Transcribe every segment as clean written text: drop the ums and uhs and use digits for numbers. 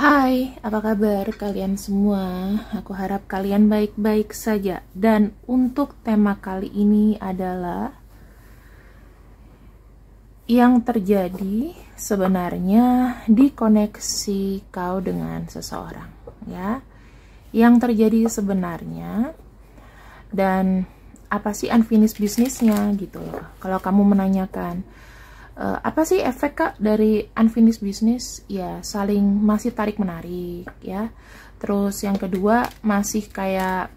Hai, apa kabar kalian semua? Aku harap kalian baik-baik saja. Dan untuk tema kali ini adalah yang terjadi sebenarnya di koneksi kau dengan seseorang, ya. Yang terjadi sebenarnya dan apa sih unfinished business-nya gitu loh. Kalau kamu menanyakan apa sih efek kak dari unfinished business? Ya saling masih tarik menarik ya. Terus yang kedua masih kayak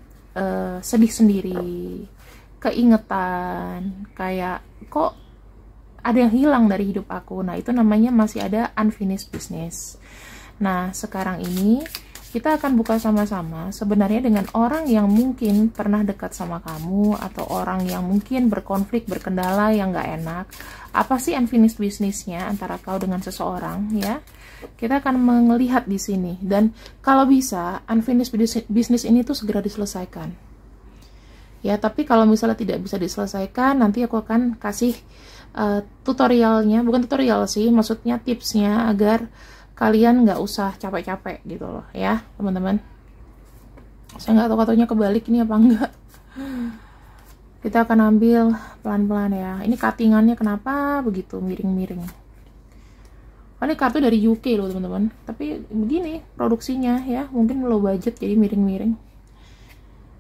sedih sendiri, keingetan, kayak kok ada yang hilang dari hidup aku. Nah itu namanya masih ada unfinished business. Nah sekarang ini kita akan buka sama-sama sebenarnya dengan orang yang mungkin pernah dekat sama kamu atau orang yang mungkin berkonflik, berkendala yang gak enak. Apa sih unfinished business-nya antara kau dengan seseorang ya? Kita akan melihat di sini dan kalau bisa unfinished business ini tuh segera diselesaikan. Ya, tapi kalau misalnya tidak bisa diselesaikan, nanti aku akan kasih tutorialnya, bukan tutorial sih, maksudnya tipsnya agar kalian nggak usah capek-capek gitu loh ya teman-teman. Saya nggak tahu katanya kebalik ini apa enggak. Kita akan ambil pelan-pelan ya. Ini cuttingannya kenapa begitu miring-miring? Oh, ini kartu dari UK loh teman-teman. Tapi begini produksinya ya, mungkin low budget jadi miring-miring.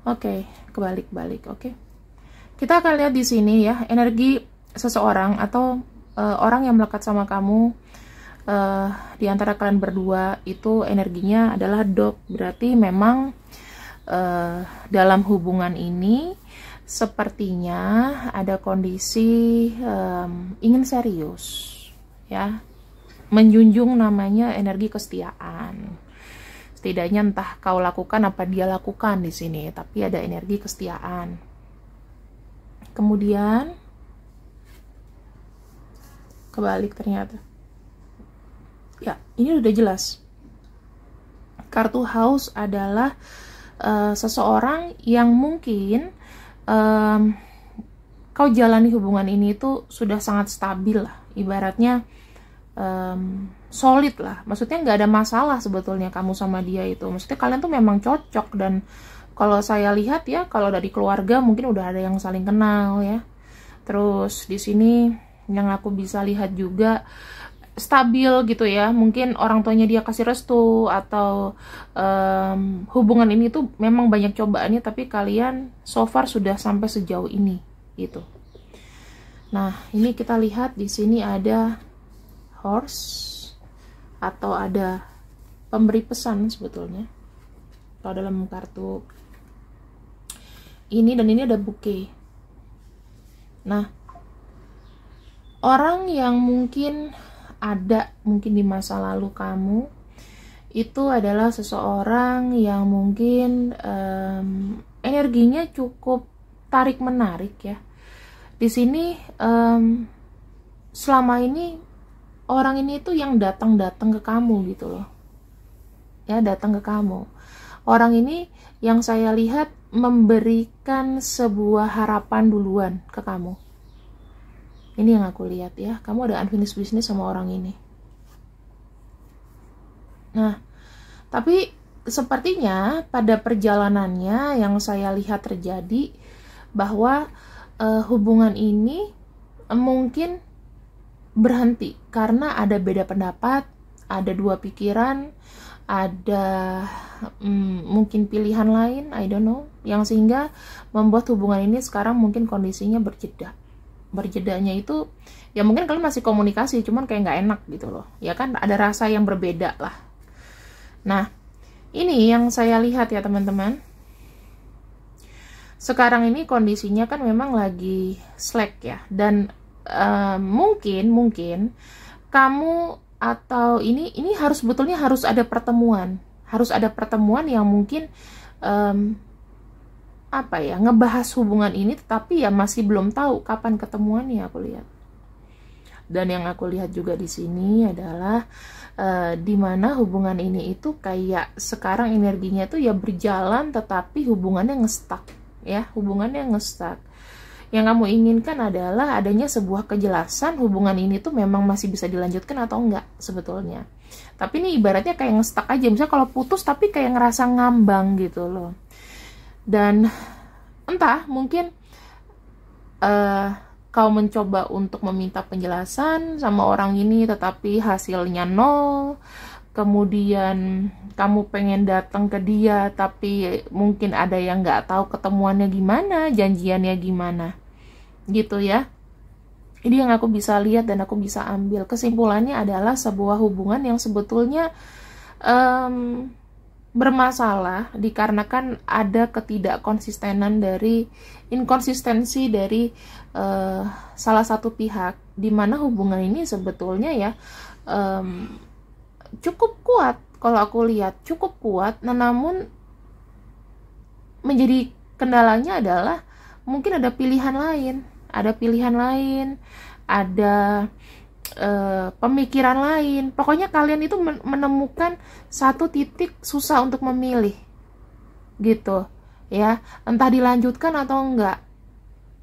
Oke, kebalik-balik. Oke. Kita akan lihat di sini ya energi seseorang atau orang yang melekat sama kamu. Di antara kalian berdua itu energinya adalah dog, berarti memang dalam hubungan ini sepertinya ada kondisi ingin serius ya, menjunjung namanya energi kesetiaan. Setidaknya entah kau lakukan apa dia lakukan di sini, tapi ada energi kesetiaan. Kemudian kebalik ternyata. Ya, ini udah jelas. Kartu House adalah seseorang yang mungkin kau jalani hubungan ini itu sudah sangat stabil lah. Ibaratnya solid lah. Maksudnya nggak ada masalah sebetulnya kamu sama dia itu. Maksudnya kalian tuh memang cocok dan kalau saya lihat ya, kalau dari keluarga mungkin udah ada yang saling kenal ya. Terus di sini yang aku bisa lihat juga stabil gitu ya, mungkin orang tuanya dia kasih restu atau hubungan ini tuh memang banyak cobaannya tapi kalian so far sudah sampai sejauh ini gitu. Nah ini kita lihat di sini ada horse atau ada pemberi pesan sebetulnya kalau dalam kartu ini, dan ini ada bouquet. Nah orang yang mungkin di masa lalu kamu itu adalah seseorang yang mungkin energinya cukup tarik menarik ya. Di sini selama ini orang ini tuh yang datang ke kamu gitu loh ya, datang ke kamu. Orang ini yang saya lihat memberikan sebuah harapan duluan ke kamu. Ini yang aku lihat ya, kamu ada unfinished business sama orang ini. Nah, tapi sepertinya pada perjalanannya yang saya lihat terjadi bahwa hubungan ini mungkin berhenti karena ada beda pendapat, ada dua pikiran, ada mungkin pilihan lain, I don't know, yang sehingga membuat hubungan ini sekarang mungkin kondisinya berjeda. Berjedanya itu ya mungkin kalian masih komunikasi cuman kayak nggak enak gitu loh ya kan, ada rasa yang berbeda lah. Nah ini yang saya lihat ya teman-teman, sekarang ini kondisinya kan memang lagi slack ya, dan mungkin kamu atau ini harus sebetulnya harus ada pertemuan yang mungkin apa ya, ngebahas hubungan ini, tetapi ya masih belum tahu kapan ketemuannya aku lihat. Dan yang aku lihat juga di sini adalah dimana hubungan ini itu kayak sekarang energinya tuh ya berjalan tetapi hubungannya ngestak ya, hubungannya ngestak. Yang kamu inginkan adalah adanya sebuah kejelasan hubungan ini tuh memang masih bisa dilanjutkan atau enggak sebetulnya. Tapi ini ibaratnya kayak ngestak aja, misalnya kalau putus tapi kayak ngerasa ngambang gitu loh. Dan entah, mungkin kau mencoba untuk meminta penjelasan sama orang ini tetapi hasilnya nol. Kemudian kamu pengen datang ke dia tapi mungkin ada yang nggak tahu ketemuannya gimana, janjiannya gimana gitu ya. Ini yang aku bisa lihat dan aku bisa ambil. Kesimpulannya adalah sebuah hubungan yang sebetulnya bermasalah dikarenakan ada ketidakkonsistenan dari inkonsistensi dari salah satu pihak, di mana hubungan ini sebetulnya ya cukup kuat kalau aku lihat, cukup kuat. Nah, namun menjadi kendalanya adalah mungkin ada pilihan lain, ada pemikiran lain. Pokoknya kalian itu menemukan satu titik susah untuk memilih gitu ya, entah dilanjutkan atau enggak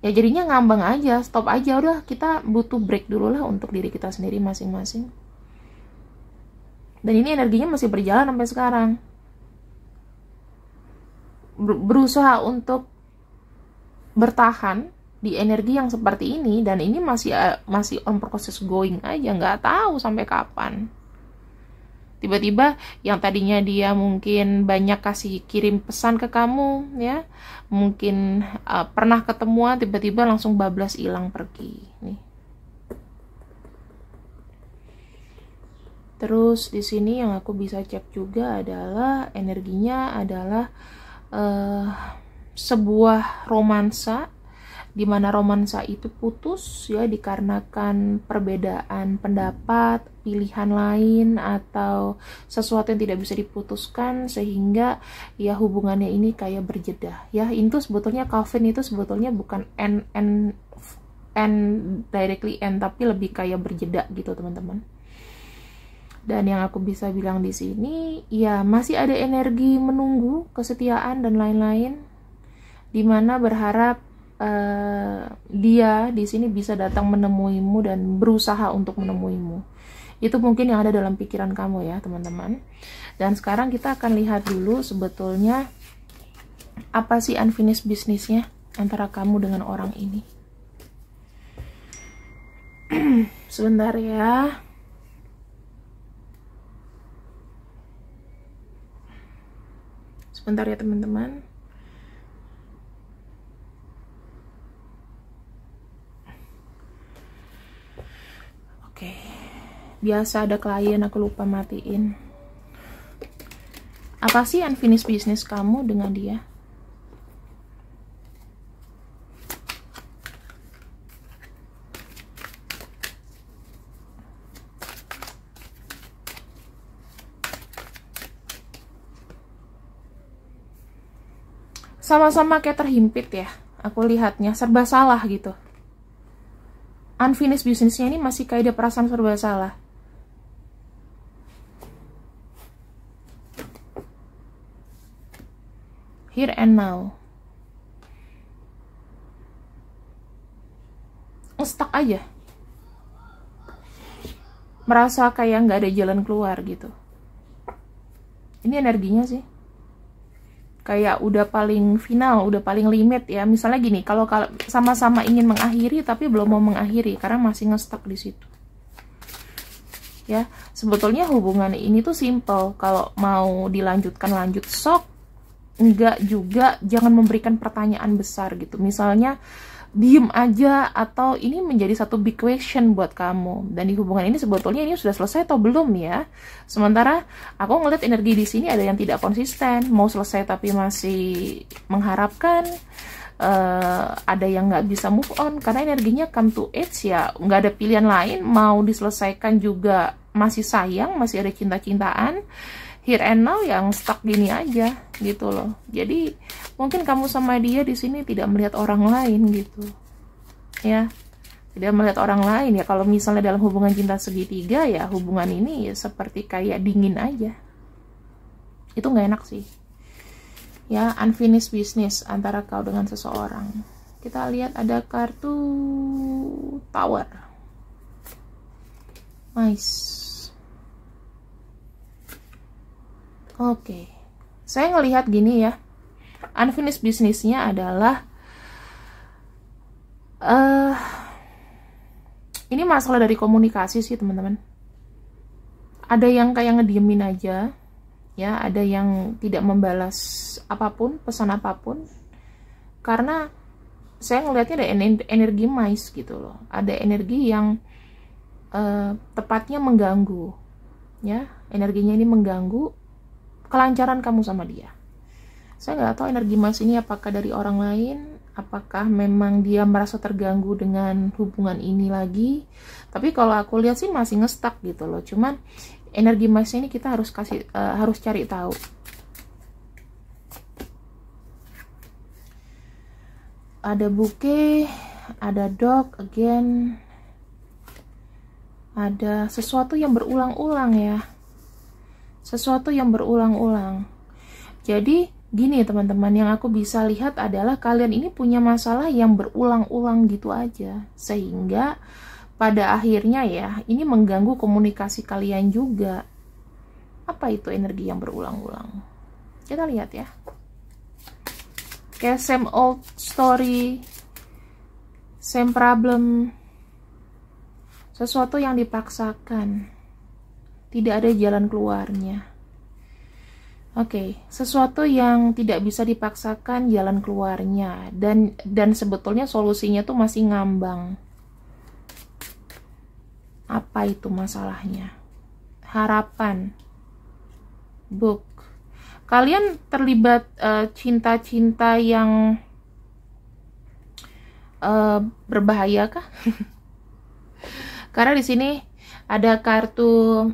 ya, jadinya ngambang aja, stop aja, udah kita butuh break dulu lah untuk diri kita sendiri masing-masing. Dan ini energinya masih berjalan sampai sekarang, berusaha untuk bertahan di energi yang seperti ini, dan ini masih on process going aja, nggak tahu sampai kapan. Tiba-tiba yang tadinya dia mungkin banyak kasih kirim pesan ke kamu ya, mungkin pernah ketemuan, tiba-tiba langsung bablas hilang pergi nih. Terus di sini yang aku bisa cek juga adalah energinya adalah sebuah romansa, di mana romansa itu putus ya dikarenakan perbedaan pendapat, pilihan lain, atau sesuatu yang tidak bisa diputuskan, sehingga ya hubungannya ini kayak berjeda ya. Itu sebetulnya coven itu sebetulnya bukan end directly end, tapi lebih kayak berjeda gitu teman-teman. Dan yang aku bisa bilang di sini ya masih ada energi menunggu, kesetiaan dan lain-lain, dimana berharap dia di sini bisa datang menemuimu dan berusaha untuk menemuimu. Itu mungkin yang ada dalam pikiran kamu ya teman-teman. Dan sekarang kita akan lihat dulu sebetulnya apa sih unfinished business-nya antara kamu dengan orang ini. Sebentar ya. Sebentar ya teman-teman. Oke, biasa ada klien aku lupa matiin. Apa sih unfinished business kamu dengan dia? Sama-sama kayak terhimpit ya, aku lihatnya serba salah gitu. Unfinished business-nya ini masih kayak ada perasaan serba salah. Here and now. Stuck aja. Merasa kayak nggak ada jalan keluar gitu. Ini energinya sih. Kayak udah paling final, udah paling limit ya. Misalnya gini, kalau sama-sama ingin mengakhiri tapi belum mau mengakhiri karena masih nge-stuck di situ. Ya, sebetulnya hubungan ini tuh simple. Kalau mau dilanjutkan lanjut sok, enggak juga jangan memberikan pertanyaan besar gitu. Misalnya diem aja, atau ini menjadi satu big question buat kamu. Dan di hubungan ini sebetulnya ini sudah selesai atau belum ya? Sementara aku ngeliat energi di sini ada yang tidak konsisten, mau selesai tapi masih mengharapkan, ada yang nggak bisa move on karena energinya come to age ya, nggak ada pilihan lain, mau diselesaikan juga masih sayang, masih ada cinta-cintaan. Here and now yang stuck gini aja gitu loh. Jadi mungkin kamu sama dia di sini tidak melihat orang lain gitu ya, tidak melihat orang lain ya. Kalau misalnya dalam hubungan cinta segitiga ya, hubungan ini ya seperti kayak dingin aja, itu nggak enak sih ya. Unfinished business antara kau dengan seseorang. Kita lihat ada kartu Tower, nice. Oke, saya ngelihat gini ya, unfinished business-nya adalah ini masalah dari komunikasi sih teman-teman. Ada yang kayak ngediemin aja, ya, ada yang tidak membalas apapun, pesan apapun, karena saya ngelihatnya ada energi mais gitu loh, ada energi yang tepatnya mengganggu, ya, energinya ini mengganggu kelancaran kamu sama dia. Saya nggak tahu energi mais ini apakah dari orang lain, apakah memang dia merasa terganggu dengan hubungan ini lagi. Tapi kalau aku lihat sih masih ngestak gitu loh. Cuman energi mais ini kita harus harus cari tahu. Ada bouquet, ada dog again, ada sesuatu yang berulang-ulang ya, sesuatu yang berulang-ulang. Jadi gini teman-teman, yang aku bisa lihat adalah kalian ini punya masalah yang berulang-ulang gitu aja, sehingga pada akhirnya ya ini mengganggu komunikasi kalian juga. Apa itu energi yang berulang-ulang? Kita lihat ya. Kayak same old story, same problem, sesuatu yang dipaksakan, tidak ada jalan keluarnya. Oke, sesuatu yang tidak bisa dipaksakan jalan keluarnya, dan sebetulnya solusinya tuh masih ngambang. Apa itu masalahnya? Harapan, book. Kalian terlibat cinta-cinta yang berbahaya kah? Karena di sini ada kartu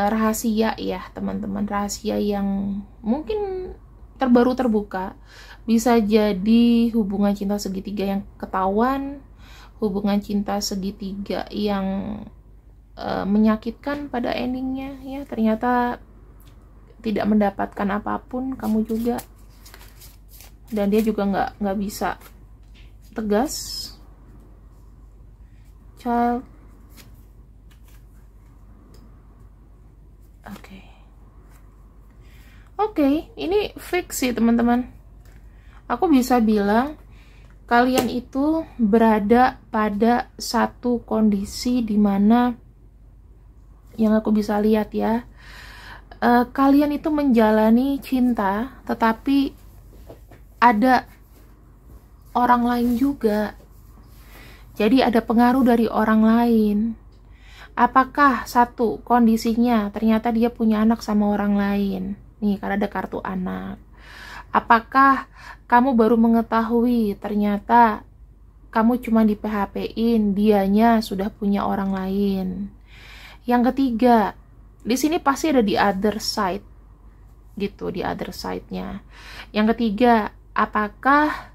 rahasia ya teman-teman, rahasia yang mungkin terbaru terbuka. Bisa jadi hubungan cinta segitiga yang ketahuan, hubungan cinta segitiga yang menyakitkan pada endingnya ya, ternyata tidak mendapatkan apapun, kamu juga, dan dia juga nggak bisa tegas. Child. Oke, ini fix sih teman-teman. Aku bisa bilang kalian itu berada pada satu kondisi dimana, yang aku bisa lihat ya, kalian itu menjalani cinta, tetapi ada orang lain juga. Jadi ada pengaruh dari orang lain. Apakah satu kondisinya ternyata dia punya anak sama orang lain? Nih, karena ada kartu anak. Apakah kamu baru mengetahui ternyata kamu cuma di PHP-in, dianya sudah punya orang lain? Yang ketiga, di sini pasti ada di other side, gitu, di other side-nya. Yang ketiga, apakah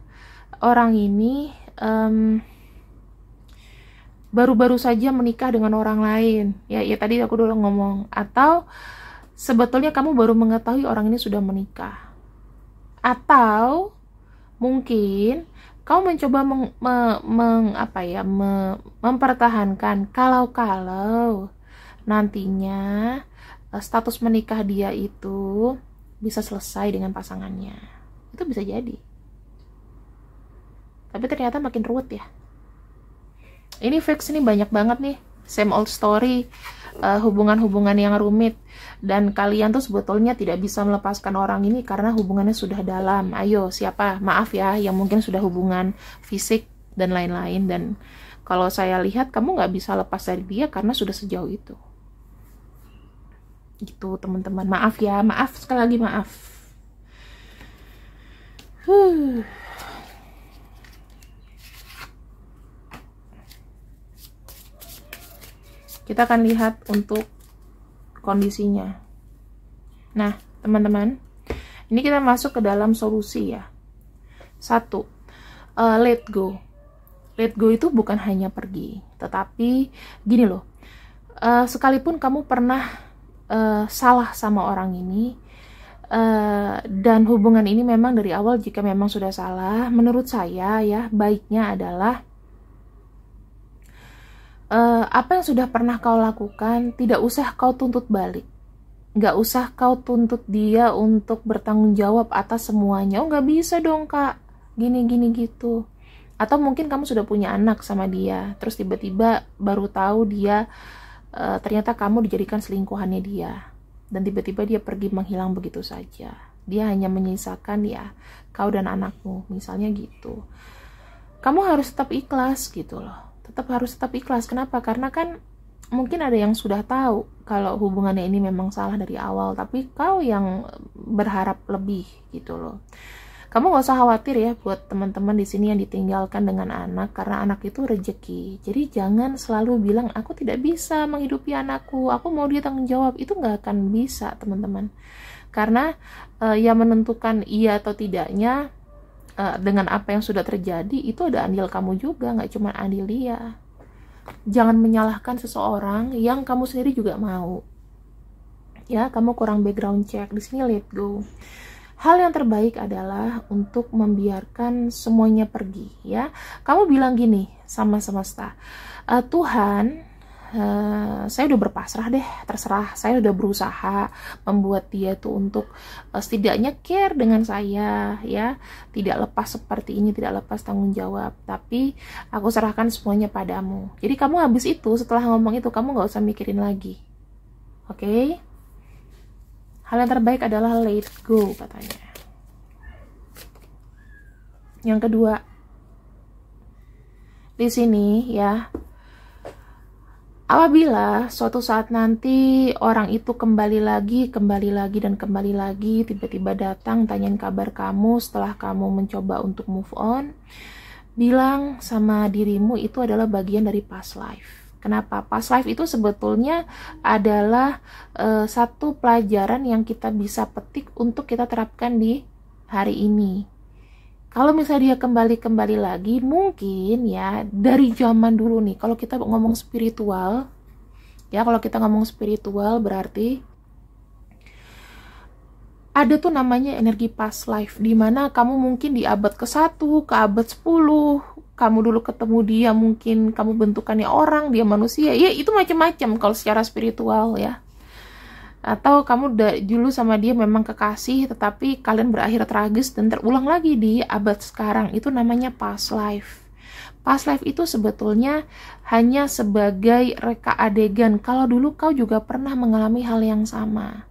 orang ini baru-baru saja menikah dengan orang lain? Ya tadi aku dulu ngomong. Atau sebetulnya kamu baru mengetahui orang ini sudah menikah. Atau mungkin kamu mencoba mempertahankan kalau nantinya status menikah dia itu bisa selesai dengan pasangannya. Itu bisa jadi. Tapi ternyata makin ruwet ya. Ini fix, ini banyak banget nih, same old story, hubungan-hubungan yang rumit, dan kalian tuh sebetulnya tidak bisa melepaskan orang ini karena hubungannya sudah dalam. Ayo, siapa? Maaf ya, yang mungkin sudah hubungan fisik dan lain-lain, dan kalau saya lihat kamu nggak bisa lepas dari dia karena sudah sejauh itu. Gitu teman-teman, maaf ya, maaf sekali lagi, maaf. Kita akan lihat untuk kondisinya. Nah, teman-teman, ini kita masuk ke dalam solusi ya. 1, let go. Let go itu bukan hanya pergi, tetapi gini loh, sekalipun kamu pernah salah sama orang ini, dan hubungan ini memang dari awal jika memang sudah salah, menurut saya ya, baiknya adalah apa yang sudah pernah kau lakukan tidak usah kau tuntut balik. nggak usah kau tuntut dia untuk bertanggung jawab atas semuanya. Oh, nggak bisa dong kak, gini gitu. Atau mungkin kamu sudah punya anak sama dia, terus tiba-tiba baru tahu dia ternyata kamu dijadikan selingkuhannya dia, dan tiba-tiba dia pergi menghilang begitu saja. Dia hanya menyisakan ya kau dan anakmu, misalnya gitu. Kamu harus tetap ikhlas gitu loh, harus tetap ikhlas. Kenapa? Karena kan mungkin ada yang sudah tahu kalau hubungannya ini memang salah dari awal, tapi kau yang berharap lebih gitu loh. Kamu gak usah khawatir ya buat teman-teman di sini yang ditinggalkan dengan anak, karena anak itu rezeki. Jadi jangan selalu bilang aku tidak bisa menghidupi anakku, aku mau dia tanggung jawab. Itu gak akan bisa teman-teman. Karena yang menentukan iya atau tidaknya dengan apa yang sudah terjadi itu ada andil kamu juga, gak cuma andil dia. Jangan menyalahkan seseorang yang kamu sendiri juga mau. Ya, kamu kurang background check di sini, let go. Hal yang terbaik adalah untuk membiarkan semuanya pergi, ya. Kamu bilang gini sama semesta, Tuhan, saya udah berpasrah deh, terserah. Saya udah berusaha membuat dia tuh untuk setidaknya care dengan saya, ya, tidak lepas seperti ini, tidak lepas tanggung jawab. Tapi aku serahkan semuanya padamu. Jadi kamu habis itu, setelah ngomong itu, kamu nggak usah mikirin lagi, oke? Hal yang terbaik adalah let go, katanya. Yang kedua, di sini ya, apabila suatu saat nanti orang itu kembali lagi, tiba-tiba datang tanyain kabar kamu setelah kamu mencoba untuk move on, bilang sama dirimu itu adalah bagian dari past life. Kenapa? Past life itu sebetulnya adalah satu pelajaran yang kita bisa petik untuk kita terapkan di hari ini. Kalau misalnya dia kembali lagi, mungkin ya dari zaman dulu nih, kalau kita ngomong spiritual, ya kalau kita ngomong spiritual berarti ada tuh namanya energi past life, dimana kamu mungkin di abad ke-1, ke abad 10, kamu dulu ketemu dia, mungkin kamu bentukannya orang, dia manusia, ya itu macam-macam kalau secara spiritual ya. Atau kamu dulu sama dia memang kekasih, tetapi kalian berakhir tragis dan terulang lagi di abad sekarang. Itu namanya past life. Past life itu sebetulnya hanya sebagai reka adegan kalau dulu kau juga pernah mengalami hal yang sama.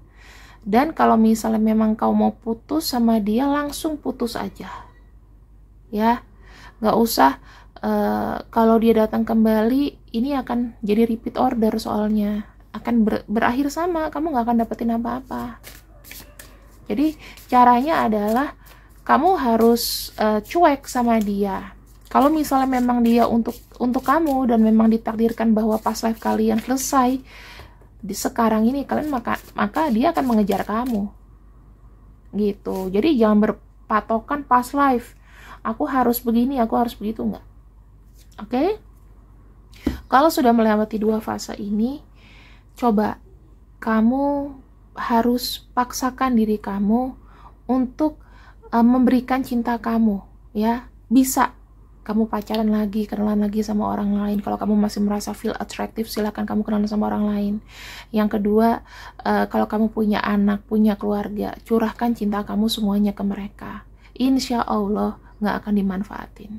Dan kalau misalnya memang kau mau putus sama dia, langsung putus aja, ya, nggak usah kalau dia datang kembali, ini akan jadi repeat order, soalnya akan berakhir sama, kamu nggak akan dapetin apa-apa. Jadi caranya adalah kamu harus cuek sama dia. Kalau misalnya memang dia untuk kamu dan memang ditakdirkan bahwa past life kalian selesai di sekarang ini kalian, maka dia akan mengejar kamu gitu. Jadi jangan berpatokan past life, aku harus begini, aku harus begitu, enggak. Oke? Kalau sudah melewati dua fase ini, coba kamu harus paksakan diri kamu untuk memberikan cinta kamu, ya. Bisa kamu pacaran lagi, kenalan lagi sama orang lain. Kalau kamu masih merasa feel attractive, silakan kamu kenalan sama orang lain. Yang kedua, kalau kamu punya anak, punya keluarga, curahkan cinta kamu semuanya ke mereka. Insya Allah nggak akan dimanfaatin.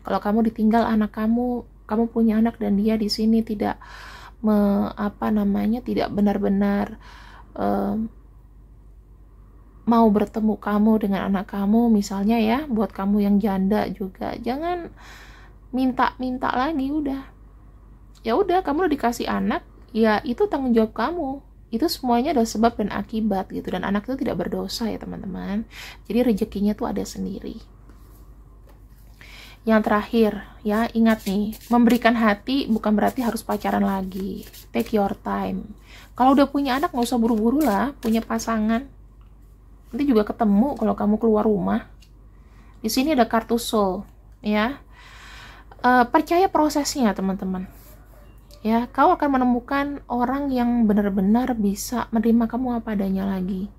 Kalau kamu ditinggal anak kamu punya anak dan dia di sini tidak tidak benar-benar mau bertemu kamu dengan anak kamu, misalnya ya, buat kamu yang janda juga, jangan minta lagi. Ya udah, kamu udah dikasih anak, ya itu tanggung jawab kamu. Itu semuanya ada sebab dan akibat gitu, dan anak itu tidak berdosa ya teman-teman. Jadi rezekinya tuh ada sendiri. Yang terakhir, ya ingat nih, memberikan hati bukan berarti harus pacaran lagi. Take your time. Kalau udah punya anak nggak usah buru-buru lah, punya pasangan. Nanti juga ketemu kalau kamu keluar rumah. Di sini ada kartu soul, ya. Percaya prosesnya teman-teman. Ya, kau akan menemukan orang yang benar-benar bisa menerima kamu apa adanya lagi.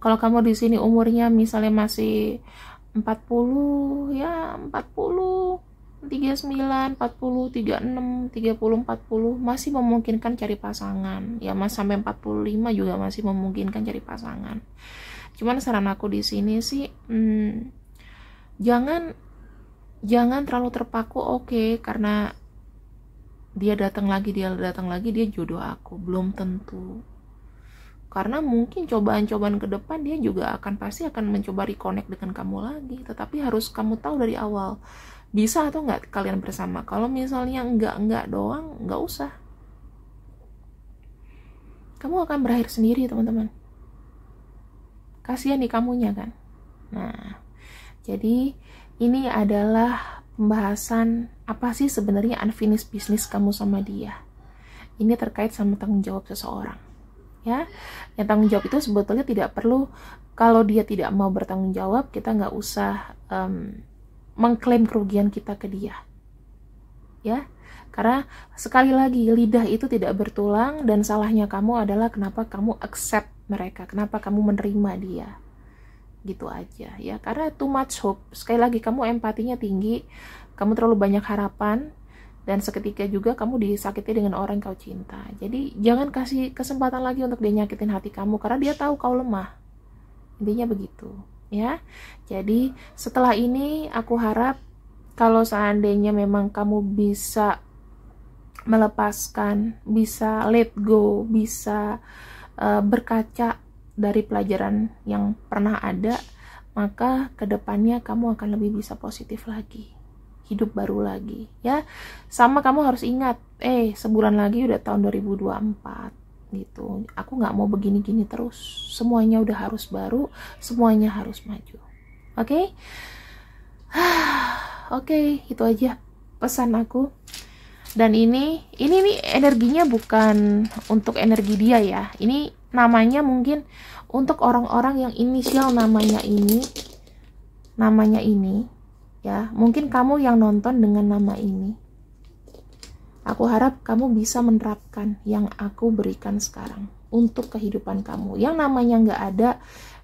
Kalau kamu di sini umurnya misalnya masih 40, ya 40, 39, 40, 36, 30, 40 masih memungkinkan cari pasangan. Ya, Mas, sampai 45 juga masih memungkinkan cari pasangan. Cuman saran aku di sini sih, jangan terlalu terpaku. Oke, karena dia datang lagi, dia jodoh aku. Belum tentu. Karena mungkin cobaan-cobaan ke depan dia juga pasti akan mencoba reconnect dengan kamu lagi. Tetapi harus kamu tahu dari awal, bisa atau nggak kalian bersama. Kalau misalnya enggak doang, nggak usah. Kamu akan berakhir sendiri, teman-teman. Kasihan di kamunya kan. Nah, jadi ini adalah pembahasan apa sih sebenarnya unfinished business kamu sama dia. Ini terkait sama tanggung jawab seseorang. Ya, yang tanggung jawab itu sebetulnya tidak perlu. Kalau dia tidak mau bertanggung jawab, kita nggak usah mengklaim kerugian kita ke dia, ya, karena sekali lagi lidah itu tidak bertulang, dan salahnya kamu adalah kenapa kamu accept mereka, kenapa kamu menerima dia, gitu aja ya. Karena too much hope, sekali lagi kamu empatinya tinggi, kamu terlalu banyak harapan, dan seketika juga kamu disakiti dengan orang yang kau cinta. Jadi jangan kasih kesempatan lagi untuk dia nyakitin hati kamu, karena dia tahu kau lemah. Intinya begitu ya. Jadi setelah ini aku harap kalau seandainya memang kamu bisa melepaskan, bisa let go, bisa berkaca dari pelajaran yang pernah ada, maka kedepannya kamu akan lebih bisa positif lagi, hidup baru lagi ya. Sama kamu harus ingat, sebulan lagi udah tahun 2024 gitu. Aku nggak mau begini-gini terus, semuanya udah harus baru, semuanya harus maju. Oke? Oke, itu aja pesan aku. Dan ini nih energinya bukan untuk energi dia ya. Ini namanya mungkin untuk orang-orang yang inisial namanya ini ya. Mungkin kamu yang nonton dengan nama ini. Aku harap kamu bisa menerapkan yang aku berikan sekarang untuk kehidupan kamu. Yang namanya nggak ada,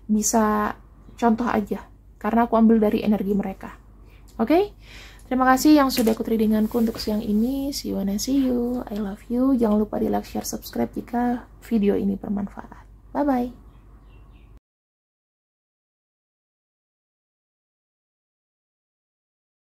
bisa contoh aja, karena aku ambil dari energi mereka. Oke? Terima kasih yang sudah ikut readinganku untuk siang ini. See you and I see you. I love you. Jangan lupa di like, share, subscribe jika video ini bermanfaat. Bye-bye.